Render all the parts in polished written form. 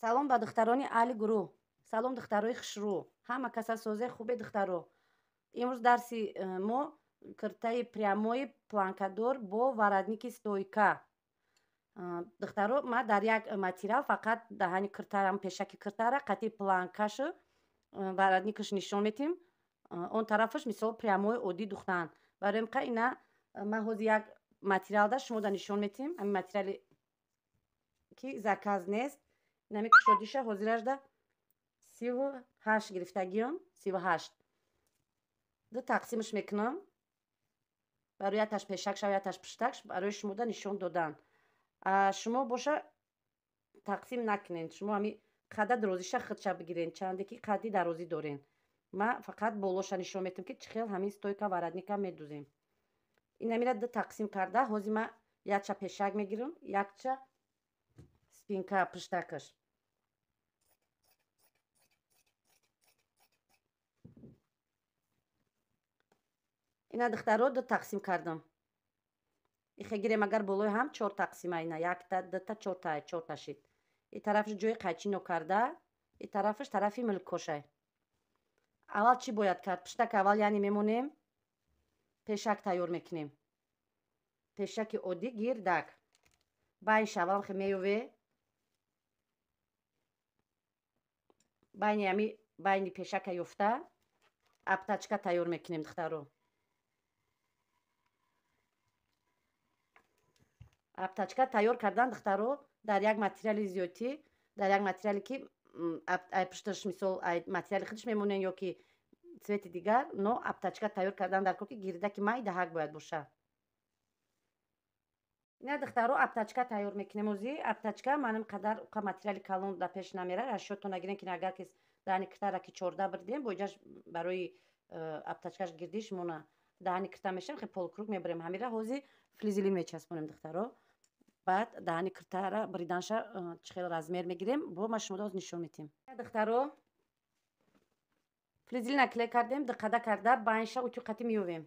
салом ба духтарони аҳли гурӯҳ, салом духтарои хушрӯ, ҳама касасозии хуби духтаро. Имрӯз дарси мо киртаи прямои планкадор бо варатники стойка. Духтаро ман дар як материал фақат даҳани киртарам пешаки киртара қатъи планкашу варатникаш нишон метим. Он тарафаш мисол прямои оддӣ духтаанд. Барои ин ина ман ҳозир як материал да шумода нишон метим. Ҳамин материали ки заказ нест. Нами кушодиша ҳозирашда 38 гирифтагиён, 38. Ду тақсимаш мекунам. барои яташ пешакш ва яташ пуштакш барои шумода нишон додан. Шумо боша тақсим накунед. Шумо ҳами қадда дарозиша худша бигирен. Чанде ки қадди дарозӣ дорен. Ман фақат болоша нишон метим ки чӣ хел ҳамин стойка варатника медузем. Инамира ду тақсим карда ҳозир ман якча пешак мегирам, якча спинка пуштакаш. ина духтаро ду тақсим кардам. Ихе гирем агар болои ҳам 4 тақсима ина якта дута чорта шид. И тарафаш ҷои қайчино карда, и тарафаш тарафи милкошай. Аввал чӣ бояд кард? Пуштак аввал яъне мемонем, пешак тайёр мекунем. Пешаки оддӣ гирдак. Байнш аввал хе меёве. байни пешака ёфта аптачка тайёр мекунем духтаро. аптачка тайёр кардан духтаро дар як материали зиёдтӣ, дар як материале ки ай пушташ мисол ай материали худаш мемонен ё ки цвети дигар, но аптачка тайёр кардан дар кор ки гирдаки майи даҳак бояд боша. ина духтаро аптачка тайёр мекунем ҳозир. Аптачка ман инқадар уқа материали калон да пеш намерад. Ашётон нагирен ки агар кис даҳани киртара ки 14 бирдем боҷаш барои аптачкаш гирдиш мона даҳани кирта мешавад хе полукруг мебарем. Ҳамира ҳозир флизелин мечаспонем духтаро. баъд даҳани киртара бриданша чӣ хел размер мегирем бо ма шумода ҳозир нишон метим. Духтаро флизелина клей кардем, диққада карда байнша утюқати меёвем.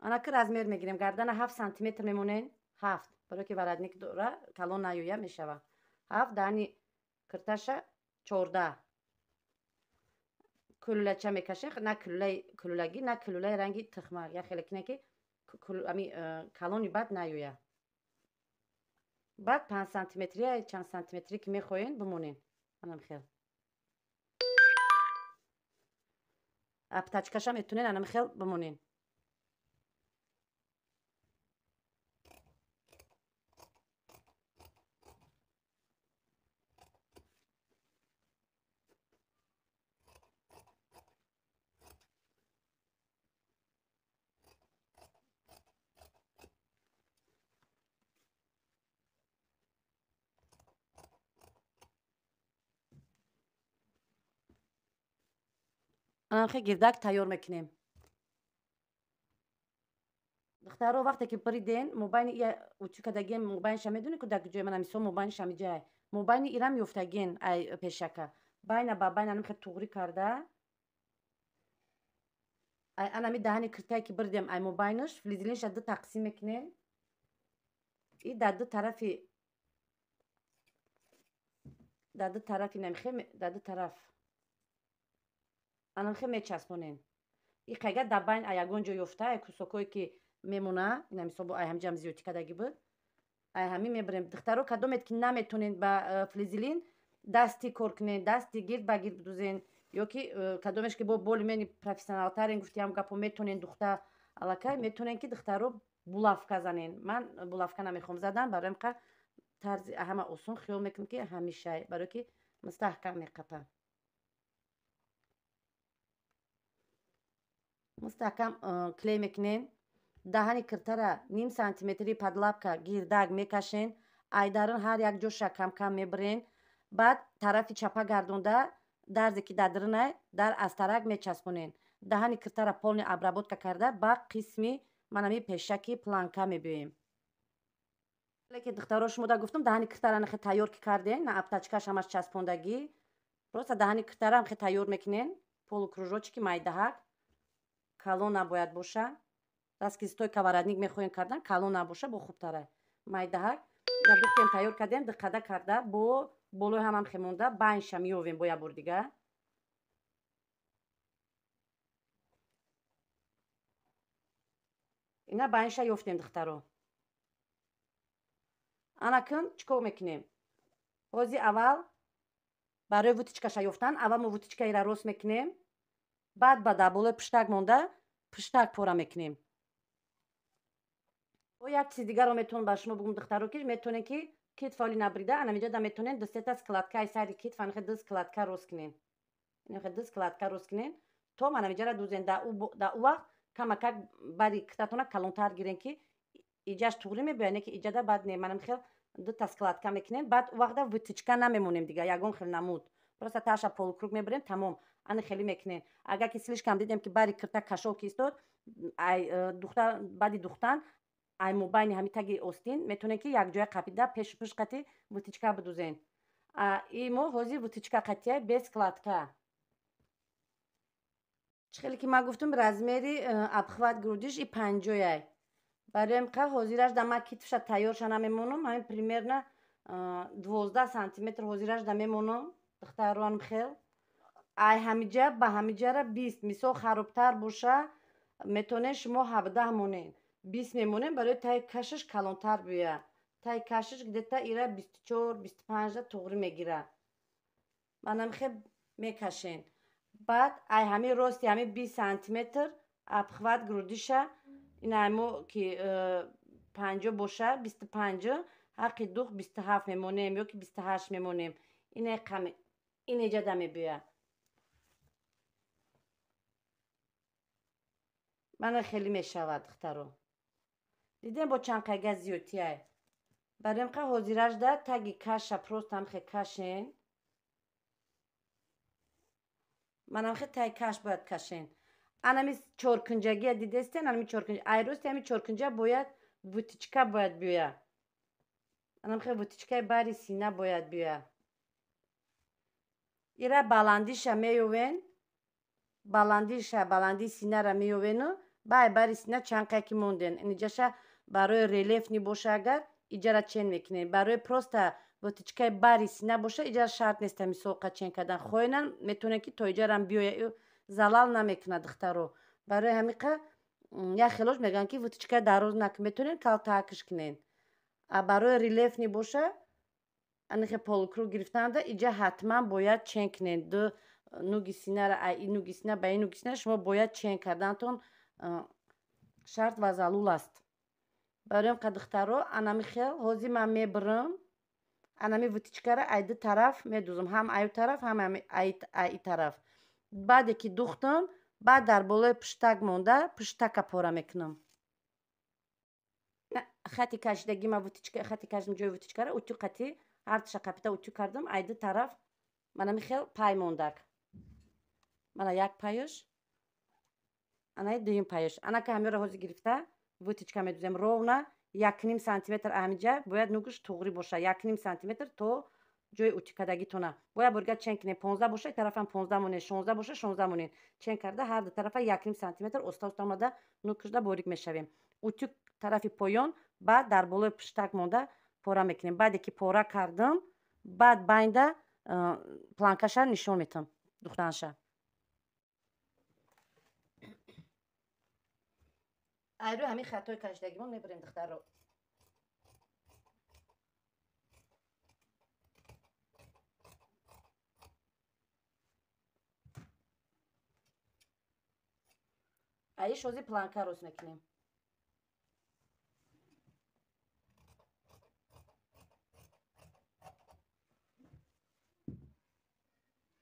ана ки размер мегирем. Гардана 7 сантиметр мемонен. 7 барои ки варатник дора калон наёя мешава. 7 даҳани кирташа 14. кулулача мекашем, на кулулагӣ, на кулулаи ранги тухмак. Я хеле кине ки калони бад наёя. баъд 5 сантиметри я чанд сантиметри ки мехоҳем бимонем. анам хел. аптачкаша метунен анам хел бимонен. анахе гирдак тайёр мекунем. духтаро вақте ки бриден мобайни утюкадаген мобайниша медонӣ ку дар куҷои мана мисол мобайниша миҷай мобайни ирам ёфтаген ай пешака байна ба байна намхе туғрӣ карда ай анами даҳани киртае ки бридем ай мобайниш флизелинша ду тақсим мекунем. И дар ду тарафи намхе дар ду тараф анамхе мечаспонем. И қайга дар байн ай ягон ҷо ёфта ай кусокое ки мемона ина мисол бо ай ҳамҷам зиёдӣ кардагӣ буд ай ҳамин мебарем. духтаро кадомед ки наметонед ба флизелин дасти кор кунед, дасти гирд ба гирд бидӯзен ё ки кадомеш ки бо боли мени профессионалтарен гуфтиам гапо метонен духта аллакай метонен ки духтаро булавка занен. ман булавка намехоҳам задан барои ин тарзи ҳама осон хиёл мекунам ки ҳамишай барое ки мустаҳкам меқапам. мустаҳкам клей мекунен. даҳани киртара ним сантиметри падлабка гирдак мекашен. айдарин ҳар як ҷоша камкам мебирен. баъд тарафи чапа гардонда дарзе ки дар диринай дар астарак мечаспонен. даҳани киртара полни обработка карда ба қисми манами пешаки планка мебиёем. ки духтаро шумода гуфтам даҳани киртара нахе тайёр ки карден на аптачкаш ҳамаш часпондагӣ просто даҳани киртара ҳамхе тайёр мекунен полукружочки майдаҳак калон набояд боша. дастки стойка варадник мехоҳем кардан калон набоша бо хубтара майдаҳак на духтем тайёр кардем диққада карда бо болои ҳамам хемонда байнша меёвем бо як бор дига ина байнша ёфтем духтаро анакун чикор мекунем ҳози аввал барои вутичкаша ёфтан аввал мо вутичкаира рост мекунем баъд ба дар болои пуштак монда пуштак пора мекунем як чизи дигарро метавонам ба шумо бигӯм духтаро ки метавонем ки китфоли набрида анамиҷода метавонем дусета складкаи сайри китф анахе ду складка рост кунем анахе ду складка рост кунем то анамиҷара дузем дар у вақт камакак бари китатона калонтар гирем ки иҷаш туғри мебояд не ки иҷада бад не манам хел дута складка мекунем баъд у вақта вутичка намемонем дига ягон хел намуд просто таша полукруг мебарем тамом ани хеле мекунем агар ки слишкам дидем ки бари кирта кашок истод ай духтар баъди духтан ай мобайни ҳами таги остин метавонем ки якҷоя қапида пешу пеш қати вутичка бидузем имо ҳозир вутичка қатия без складка чихеле ки ман гуфтум размери обхват грудиш и 50 барои ка ҳозираш дама китфша тайёрша намемонам ҳамин примерно 12 сантиметр ҳозираш да мемонам духтаронам хел ай ҳамиҷа ба ҳамиҷара 20 мисол харобтар боша метавонем шумо 17 монем 20 мемонем барои таи кашиш калонтар биёяд таи кашиш гдета ира 24-25 туғри мегира манам хел мекашем баъд ай ҳамин рости ҳамин 20 сантиметр обхват грудиша инамо ки 50 боша 25 ҳаққи дух 27 мемонем ё ки 28 мемонем инеҷада мебиёяд мана хеле мешавад духтаро дидем бо чанқайга зиёдтияй барои ка ҳозираш да таги каша просто ҳамхе кашен манам хе таи каш бояд кашен анами чоркунҷагия дидестен анами чоркунҷа айрости ҳами чоркунҷа бояд вутичка бояд биёяд анам хе вутичкаи бари сина бояд биёяд ира баландиша меёвен баландии синара меёвену бай бари сина чанқайки монден инҷаша барои релефни боша агар иҷара чен мекунем барои просто вутичкаи бари сина боша иҷара шарт неста мисол ка чен кардан хоҳенан метавонем ки то иҷарам биёя залал намекунад духтаро барои ҳамиқа як хелош мегӯянд ки вутичка дароз накун метавонем калтакш кунем барои релефни боша анихе полукруг гирифтанда иҷа ҳатман бояд чен кунем ду нуги синара ин нуги сина ба ин нуги сина шумо бояд чен кардантон шарт ва залул аст барои ка духтаро анами хел ҳозир ман мебирам анами вутичкара ай ду тараф медузам ҳам аю тараф ҳам ай и тараф баъде ки духтам баъд дар болои пуштак монда пуштака пора мекунам хати кашидаги ма хати кашидам ҷои вутичкара утю қати ҳарташа қапита утю кардам ай ду тараф манами хел пай мондак мана як паюш анаи дуюм паюш анака ҳамёра ҳозир гирифта вутичка медузем ровна 1 сантиметр амиҷа бояд нугуш туғри боша 1 сантиметр то ҷои утикадагитона бояд бурга чен кунем 15 боша тарафам 15 монем 16 боша 16 монем чен карда ҳар ду тарафа 1 сантиметр оста омада нук кушда борик мешавем утюг тарафи поён баъд дар болои пуштак монда пора мекунем баъде ки пора кардам баъд байнда планкаша нишон метам духтанша айрӯ ҳамин хатои кашидагимон мебарем духтаро айш ҳозир планка рост мекунем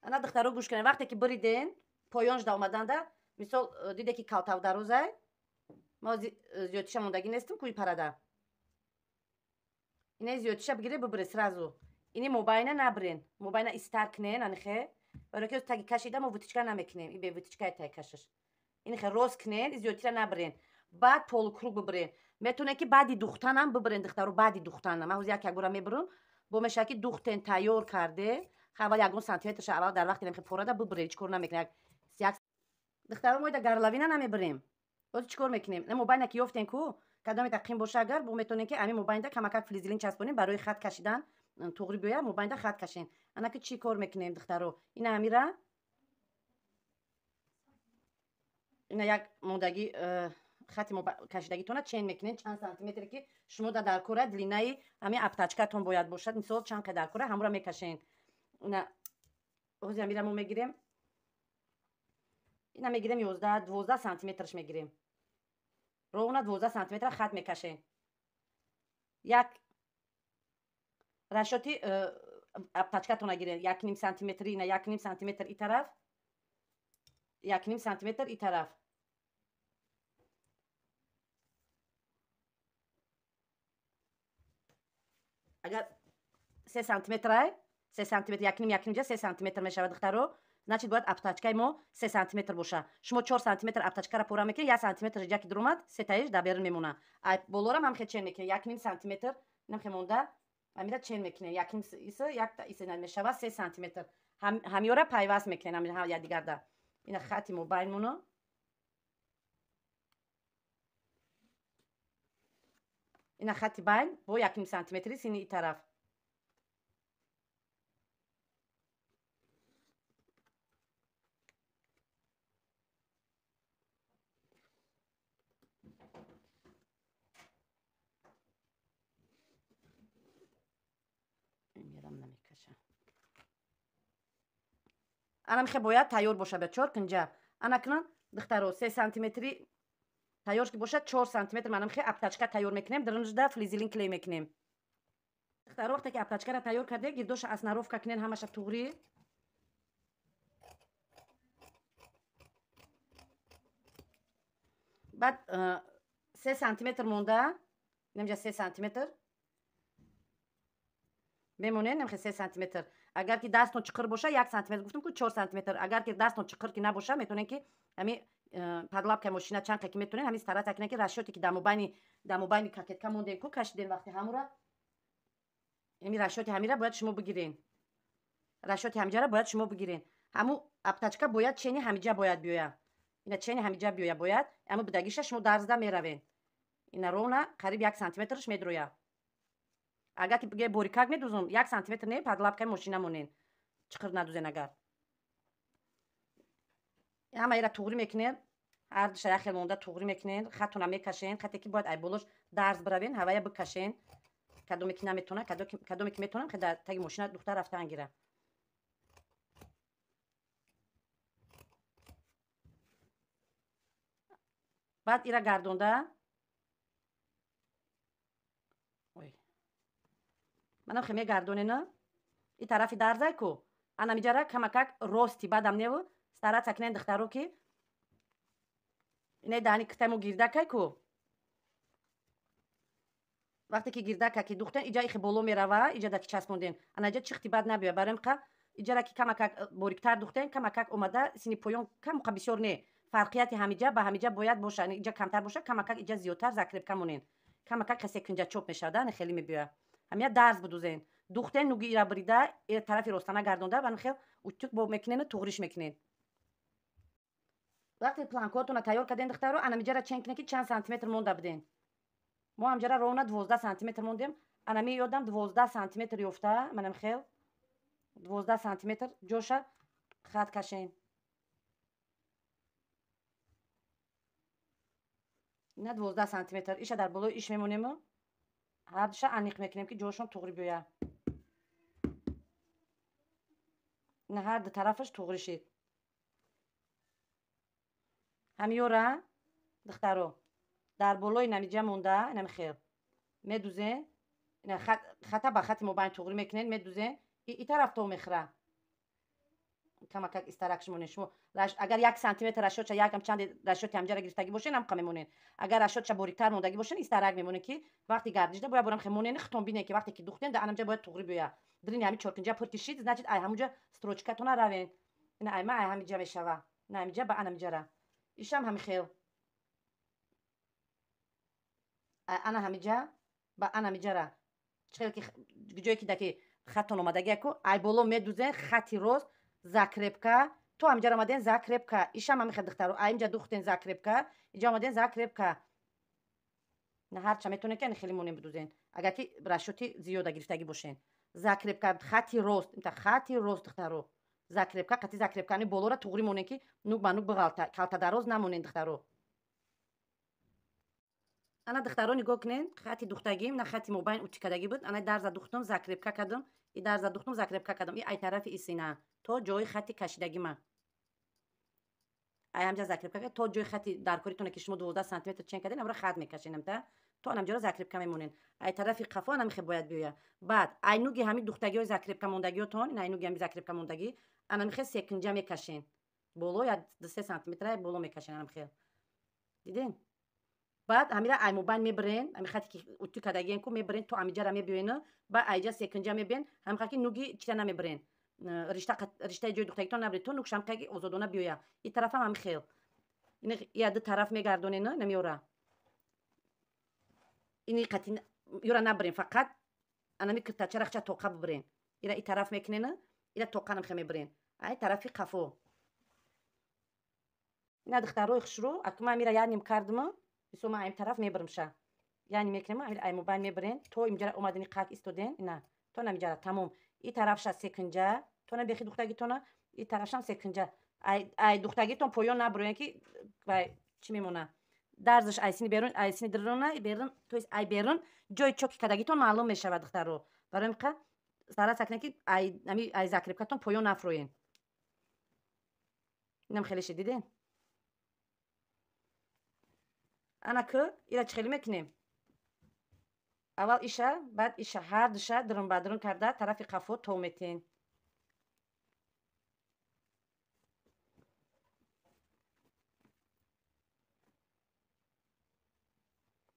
ана духтаро гӯш кунем вақте ки буриден поёншда омаданда мисол диде ки калтав дарозай мо зиёдтиша мондагӣ нестим куи парада инаи зиёдтиша бигире бибире сразу ини мобайна набирен мобайна истар кунен анихе барои ки таги кашида мо вутичка намекунем и бе вутичкаи таги кашиш инихе рост кунен зиёдтира набирен баъд полукруг бибирен метавонем ки баъди духтанам бибирен духтаро баъди духтанам ман ҳозир як бора мебирам бо мешавад ки духтен тайёр карде аввал 1 сантиметрша аввал дар вақти порада бибирен ҳеҷ кор намекунем духтаро мо да гарлавина намебирем باز چیکار میکنیم؟ نه موبایل که یافتین کو کدام تقیم باشه اگر بو میتونین که همین موبایل کمک فلزلین چسبونین برای خط کشیدن توغری بیاید موبایل خط کشین. انا که چی کار میکنیم دخترو؟ این امیره این یک موندگی خط کشیدگیتون چین میکنین چند سانتی متری که شما در کوره دلینه همین اپتاچکاتون باید باشد. مثلا چند که در کوره همون را میکشین. اینا اوزی امیره ما میگیریم. اینا میگیریم 11 12 سانتی مترش میگیریم. رو 12 سانتی متر خط میکشین. یک رشاتی اپتاچکاتون گیرین 1.5 سانتی متری نه 1.5 سانتی متر این طرف 1.5 سانتی متر این طرف. اگر 3 سانتی متر 3 سانتی متر 1.5 3 سانتی متر میشود دخترو. значит باید اپتاچکای ما 3 سانتی متر باشه. شما 4 سانتی متر اپتاچکا را پورا میکنید 1 سانتی متر جا که در اومد سه تایش در بیرون میمونه. ای بالا هم خیلی چین میکنید 1.5 سانتی متر نمیخه مونده همین چین میکنید 1.5 یک تا ایسه نمیشود 3 سانتی متر همیاره پیوست میکنید همین ها یا دیگر ده. این خط موبایل مونو این خط بین با 1.5 سانتی متری سینی این طرف. انا میخه باید تیار باشه به 4 کنجا. انا کنن دخترو 3 سانتی متری تیارش که باشه 4 سانتی متر منم میخه اپتاچکا تیار میکنیم درنج ده فلزلین کلی میکنیم. دخترو وقتی که اپتاچکا را تیار کرده گردوش اسناروف کنین همش توغری. بعد 3 سانتی متر مونده نمیجا 3 سانتی متر میمونه نمیخه 3 سانتی متر. اگر که دستون چقر باشه 1 سانتی متر گفتم که 4 سانتی متر. اگر که دستون چقر که نباشه میتونین که همین پدلاب که ماشینا چند که میتونین همین طرح تکنه که رشاتی که دموبانی کاکتکا مونده کو کشیدین وقتی همورا همین رشاتی همیرا باید شما بگیرین. رشاتی همینجا را باید شما بگیرین. همو اپتاچکا باید چینی همینجا باید بیاید. اینا چینی همینجا بیاید باید اما بدگیش شما درزده میروین. اینا رونا قریب 1 سانتی مترش میدرویا. اگر که بگه بوریکاک میدوزم 1 سانتی متر نه پدلاب که ماشینا مونین چقر ندوزین اگر همه ایرا توغری میکنین هر شیخ خیلی مونده توغری میکنین خطون هم میکشین خطی که باید ای بولوش درز بروین هوای بکشین کدومی که نمیتونه کدومی که میتونم که در تگ ماشینا دختر رفته انگیره. بعد ایرا گردونده منم خیلی گردونه نه این طرفی درزای کو انا میجره کمکک راستی بعدم نیو ستاره تکنین دخترو که اینه دانی کتمو گیردکای کو وقتی که گیردک که دوختن اینجا ایخ بولو میروه اینجا دکی چسبوندین انا اینجا چختی بد نبیه برام که اینجا را که کمکک باریکتر دوختن کمکک اومده سینی پویون کم بسیار نه فرقیت همینجا به همینجا باید باشه اینجا کمتر باشه کمکک اینجا زیادتر زکرب کمونین کمکک کسی که اینجا چوب میشودن خیلی میبیه همیا درز بدوزین دوختن نوگی ایرا بریده این طرفی راستانه گردونده و خیلی اوتوک با میکنین توغریش میکنین. وقتی پلانکاتون تیار کردین دخترو انا میجره چنگ کنی چند سانتی متر مونده بدین. ما همجره رونا 12 سانتی متر موندیم. انا می یادم 12 سانتی متر یافته منم خیلی 12 سانتی متر جوشه خط کشین. نه 12 سانتی متر ایش در بالای ایش میمونیم هردش انیق میکنیم که جوشون توغری بیاید. نه هر دو طرفش توغری شید. همیورا دخترو در بالای نمیجا مونده نمیخیر میدوزه نه خطا با خط موبایل توغری میکنین میدوزه این طرف تو میخره کمک استراکش مونین شما اگر 1 سانتی متر رشوت یکم چند رشوت همجا گرفتگی باشه هم میمونین اگر رشوت باریکتر موندگی باشه استراک میمونه که وقتی گردیده باید برام خمونین ختم بینه که وقتی که دوختین در انجا باید توغری بیاد درین همین چرکنجا پرتیشید значит ای همونجا ستروچکاتون روین نه ای ما ای همینجا میشوه نه همینجا با انا میجره ایشم همین خیل انا همینجا با انا میجره چه که جایی که دکی خطون اومدگی کو ای بالا میدوزه خطی روز زکربکا то амиҷа омадем Закрепка, ишам ҳам мехе духтаро аимҷа духтен Закрепка, иҷа омадем Закрепка. На ҳарча метавонед ки хеле монем бидӯзен, агар ки расшоти зиёда гирифтагӣ бошен. Закрепка хати рост, хати рост духтаро. Закрепка қати Закрепка ани болора туғри монен ки нук ба нук биғалта, калтадароз намонен духтаро. ана духтаро нигоҳ кунен, хати духтагим на хати мобайн утикадагӣ буд. Ана дарза духтам Закрепка кардам, и дарза духтам Закрепка кардам. И ай тарафи и сина то ҷои хати кашидагима. ай ҳамҷа Закрепка то ҷои хати даркоритона ки шумо 12 сантиметр чен карден, амра хат мекашенам та. То анамҷаро Закрепка мемонен. Ай тарафи қафо анамихе бояд биёя. Баъд ай нуги ҳами духтагиҳои Закрепка мондагиётон, ин ай нуги ҳами Закрепка мондагӣ, анамихе секунҷа мекашен. Боло я 3 сантиметра боло мекашен анамихе. Диден? Баъд ҳамира ай мобайн мебирен, ами хати ки утӣ кардагиен ку мебирен, то амиҷара мебиёена, ба айҷа секунҷа мебиен, ҳамиха ки нуги чита намебирен. Риштаи ҷои духтагитон набиред, то нугш ҳамиха ки озодона биёя. И тарафам ҳамихел. Я ду тараф мегардонена, намеёра. Ини қати ёра набирен, фақат анами киртачарахча тоқа бибирен. Ира и тараф мекунена, ира тоқа намиха мебирен. Ай тарафи қафо. Ина духтарои хушрӯ, акума амира ярним кардима, исома айм тараф мебиримша. Яъни мекунем ай мобайн мебирен, то имҷара омадани қат истоден, ина то намиҷара тамом. И тарафша секунҷа, то набехи духтагитона, и тарафшам секунҷа. Ай духтагитон поён набироен ки чӣ мемона? Дарзаш айсини берун, айсини дирона берун, то есть ай берун, ҷои чоки кадагитон маълум мешавад духтаро. Барои миқа сара сакнем ки ай Закрепкатон поён нафроен. Инам хеле шидиден? ана ку ира чӣ хеле мекунем? Аввал иша, баъд иша, ҳар душа дирун ба дирун карда тарафи қафо то метен.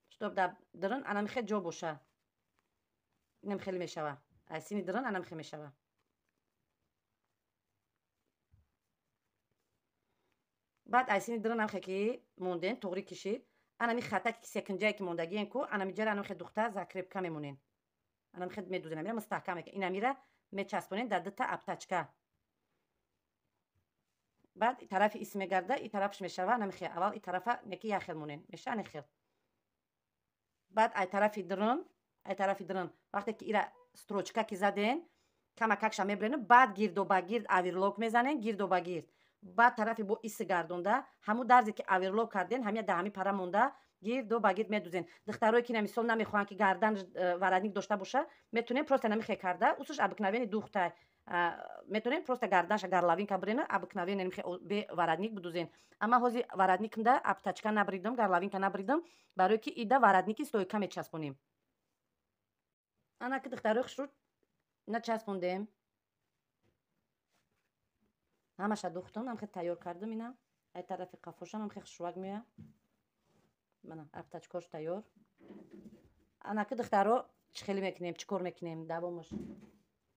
штоб да дирун анамихе ҷо боша. Инам хеле мешава. Айсини дирун анамихе мешава. баъд айсини дирун анамихе ки монден туғри кишид, анами хатаки секунҷае ки мондагиен ку анамиҷара анамихе духта Закрепка мемонен. анамихе медӯзен, амира мустаҳкам мекунен. Ин амира мечаспонен дар дута аптачка. баъд тарафи ис мегарда, и тарафш мешава анамихе. Аввал и тарафа неки яхел монен, меша анехел. баъд ай тарафи дирун, вақте ки ира строчка ки заден, камакакша мебиренем, баъд гирдобагирд авирлок мезанен, гирдобагирд. баъд тарафи бо иси гардонда, ҳамун дарзе ки авирлок карден, ҳамия даҳами пара монда, гирдобагирд медӯзен. духтарое ки намисол намехоҳанд ки гардан варадник дошта боша, метавонем просто намихе карда, усуш обыкновени духтай. Метавонем просто гарданша гарлавинка бирена, обыкновени намихе бе варадник бидӯзен. Амма ҳозир варадникмда аптачка набридам, гарлавинка набридам, барое ки ида варадники стойка мечаспонем. ана ки духтарои хушрӯ начаспондем. ҳамаша духтам, ҳам хеле тайёр кардам. ина ай тарафи қафошам ҳам хеле хушрӯвак меояд. мана аптачкош тайёр. ана ки духтаро чӣ хеле мекунем, чӣ кор мекунем? Давомаш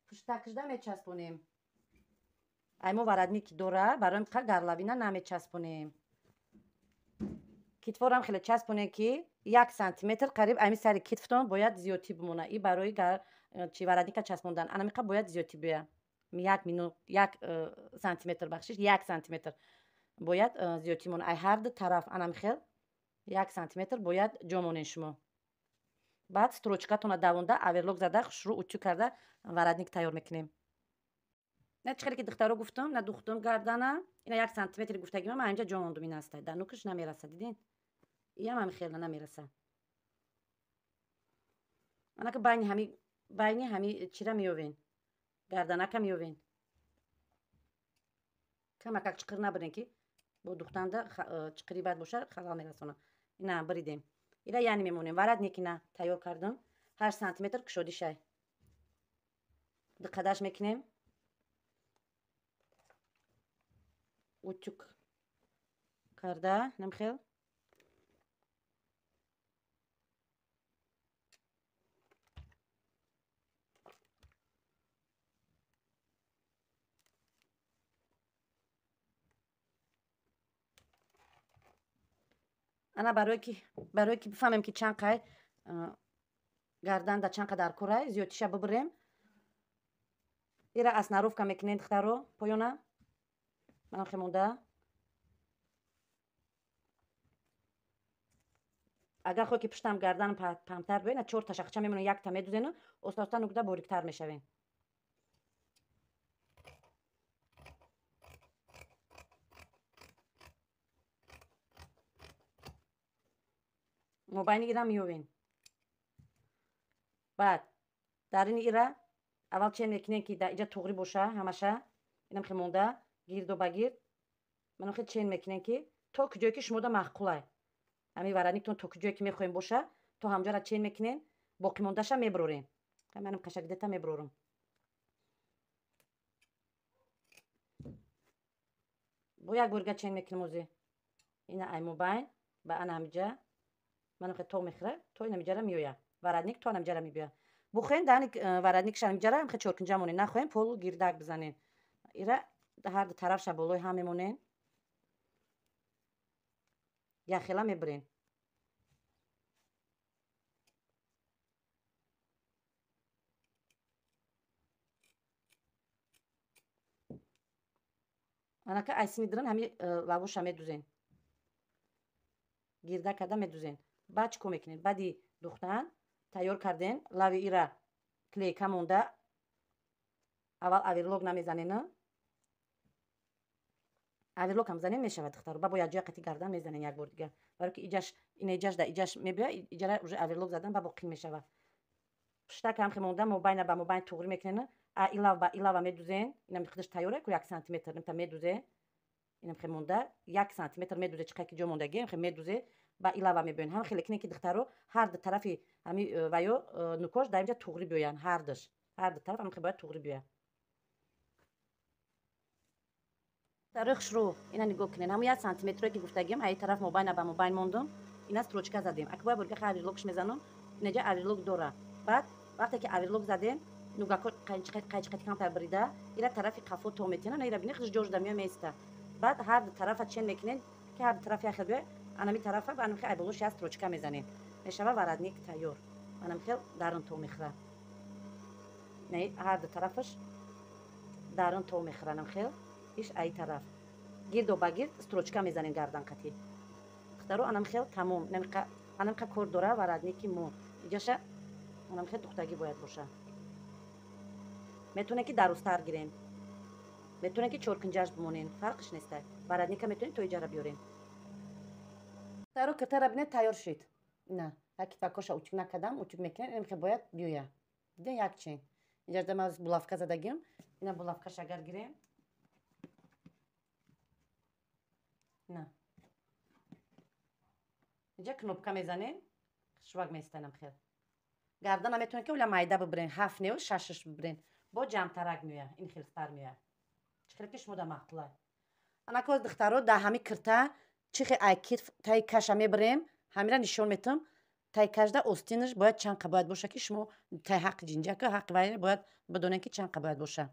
пуштакшда мечаспонем. ай мо варадники дора, барои миқа гарлавина намечаспонем. китфорам хеле часпонем ки 1 сантиметр қариб айми сари китфтон бояд зиёдтӣ бимона. И барои чи варадника часпондан. ана миқа бояд зиёдтӣ биёяд. 1 сантиметр бахшиш, 1 сантиметр бояд зиёдтӣ мона. ай ҳар ду тараф анамихел 1 сантиметр бояд ҷо монен шумо. баъд строчкатона давонда аверлок зада хушрӯ утю карда варадник тайёр мекунем. на чӣ хеле ки духтаро гуфтам, на духтам гардана, ина 1 сантиметри гуфтагима ман инҷа ҷо мондум. ин аста дар нукаш намераса, дидин? иям ҳамихела намераса. ана ки байни ҳами чира меёвен, гарданака меёвен. камакак чиқир набирен ки бо духтанда чиқири бад боша халал мерасона. ина биридем. ира яъне мемонем. варадник ина тайёр кардам. 8 сантиметр кушодишай. диққаташ мекунем. утюг карда намхел. ана барое ки бифаҳмем ки чанд қай гарданда чанд қадар курай зиёдтиша бибирем. ира аснаровка мекунем духтаро поёна. манам хеле монда. агар хоҳӣ ки пуштам гарданам памтар бинад 4 та шахча мемонад, 1 та медузену оста нукда бориктар мешавем. мобайни ира меёвем. баъд дарини ира аввал чен мекунем ки дар иҷа туғри боша ҳамаша. инам хеле монда гирду ба гирд манам хеле чен мекунем ки то куҷое ки шумода маъқулай. ҳамин вараниктон то куҷое ки мехоҳем боша то ҳамҷора чен мекунем, боқӣ мондаша мебурорем. манам кашакдета мебурорам. бо як борига чен мекунем озе. ина ай мобайн ба ана ҳамиҷа манам хеле то мехӯра то ин ҳамиҷара меоя. варадник то ҳамиҷара мебия. бухоем дани варадникша ҳамиҷара ҳам хеле чоркунҷа монем. нахоҳем полу гирдак бизанем. ира ҳар ду тарафша болои ҳам мемонем. яхела мебурем. анака айси медиран ҳами лавоша медузем. гирда карда медузем. баъд чӣ кор мекунем? баъди духтан тайёр кардем. лави ира клейка монда. аввал аверлок намезанем. аверлок ҳам занем мешавад духтаро. ба бо якҷоя қати гардан мезанем як бор дигар. баро ки иҷаш ина иҷаш да иҷаш мебия иҷара уже аверлок задан ба бо қин мешавад. пуштак ҳам хеле монда мобайна ба мобайн туғри мекунем. илав ба илава медузем. инам худаш тайёре ку 1 сантиметр та медузе. инам хеле монда 1 сантиметр медузе чиқа ки ҷо мондагием хеле медузе ба илава мебиён. ҳам хеле кинем ки духтаро ҳар ду тарафи ҳами ваё нукош дар инҷа туғри биёян ҳар душ. ҳар ду тараф ҳам хеле бояд туғри биёяд. духтарои хушрӯ ина нигоҳ кунед. ҳамун 1 сантиметре ки гуфтагием ай тараф мобайна ба мобайн мондум. ина строчка задем. акбоя борга хай аверлокш мезанам. инаҷа аверлок дора. баъд вақте ки аверлок задем нугако қайчиқатикамтар бирида ира тарафи қафо то метина ира бинед худаш ҷо шуда меоя меиста. баъд ҳар ду тарафа чен мекунед ки ҳар ду тараф яхел биёяд. анами тарафа ба анам хел ай болош я строчка мезанем. мешава варадник тайёр. анам хел дарун то мехӯра. не ҳар ду тарафаш дарун то мехӯра. анам хел иш ай тараф гирдо ба гирд строчка мезанем гарданқатӣ. духтаро анам хел тамом. анам қа кор дора варадники мо. иҷаша анам хел духтагӣ бояд боша. метавонем ки дарозтар гирем. метавонем ки чоркунҷаш бимонем. фарқиш нестай. варадника метавонем то иҷара биёрем. духтаро киртара бинед тайёр шид. ина як китвакоша утюг накардам. утюг мекунем. инам хел бояд биёя. дидем як чен. иҷазда ман булавка задагием. ина булавкаш агар гирем. ина иҷа кнопка мезанем. швак местанам хел. гардана метавонем ки оля майда бибирем. 7 не 6 бибирем. бо ҷамътарак меояд. ин хелстар меояд. чӣ хеле ки шумода мақулай. анакоз духтаро дар ҳами кирта чӣ хел ай китф таи каша мебирем. ҳамира нишон метам. таи кашда остинаш бояд чанд қа бояд боша ки шумо таи ҳаққи ҷинҷака ҳаққи вай бояд бидонем ки чанд қа бояд боша.